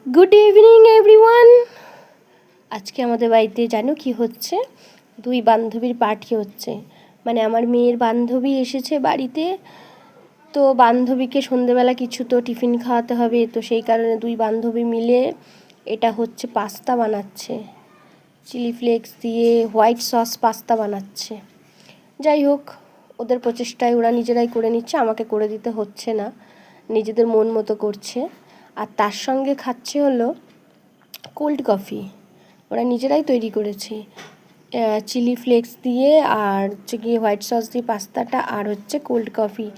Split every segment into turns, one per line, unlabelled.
Good evening everyone. আজকে আমাদের বাড়িতে জানো কি হচ্ছে? দুই বান্ধবীর পার্টি হচ্ছে, মানে আমার মেয়ের বান্ধবী এসেছে বাড়িতে। তো বান্ধবীকে সন্ধেবেলা কিছু তো টিফিন খাওয়াতে হবে, তো সেই কারণে দুই বান্ধবী মিলে এটা হচ্ছে পাস্তা বানাচ্ছে, চিলি ফ্লেক্স দিয়ে হোয়াইট সস পাস্তা বানাচ্ছে। যাই হোক, ওদের প্রচেষ্টায় ওরা নিজেরাই করে নিচ্ছে, আমাকে করে দিতে হচ্ছে না, নিজেদের মন মতো করছে। আর তার সঙ্গে খাচ্ছে হলো কোল্ড কফি, ওরা নিজেরাই তৈরি করেছে চিলি ফ্লেক্স দিয়ে, আর হচ্ছে গিয়ে হোয়াইট সস দিয়ে পাস্তাটা, আর হচ্ছে কোল্ড কফি।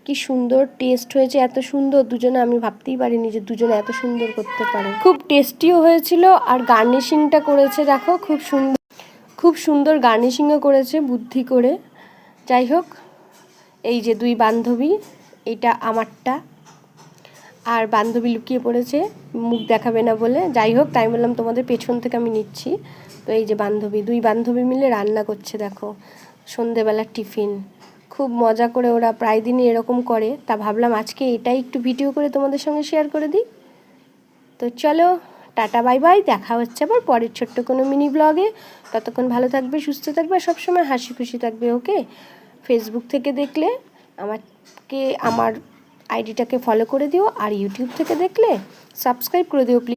কি সুন্দর টেস্ট হয়েছে, এত সুন্দর দুজনে, আমি ভাবতেই পারিনি যে দুজনে এত সুন্দর করতে পারে। খুব টেস্টিও হয়েছিল, আর গার্নিশিংটা করেছে দেখো, খুব সুন্দর গার্নিশিংও করেছে বুদ্ধি করে। যাই হোক, এই যে দুই বান্ধবী, এটা আমারটা, আর বান্ধবী লুকিয়ে পড়েছে মুখ দেখাবে না বলে। যাই হোক, তাই বললাম তোমাদের পেছন থেকে আমি নিচ্ছি। তো এই যে দুই বান্ধবী মিলে রান্না করছে দেখো, সন্ধেবেলার টিফিন। খুব মজা করে, ওরা প্রায় দিনই এরকম করে, তা ভাবলাম আজকে এটাই একটু ভিডিও করে তোমাদের সঙ্গে শেয়ার করে দিই। তো চলো, টাটা বাই বাই, দেখা হচ্ছে আবার পরের ছোট্ট কোনো মিনি ব্লগে। ততক্ষণ ভালো থাকবে, সুস্থ থাকবে, আর সবসময় হাসি খুশি থাকবে, ওকে? ফেসবুক থেকে দেখলে আমার আইডিটাকে ফলো করে দিও, আর ইউটিউব থেকে দেখলে সাবস্ক্রাইব করে দিও প্লিজ।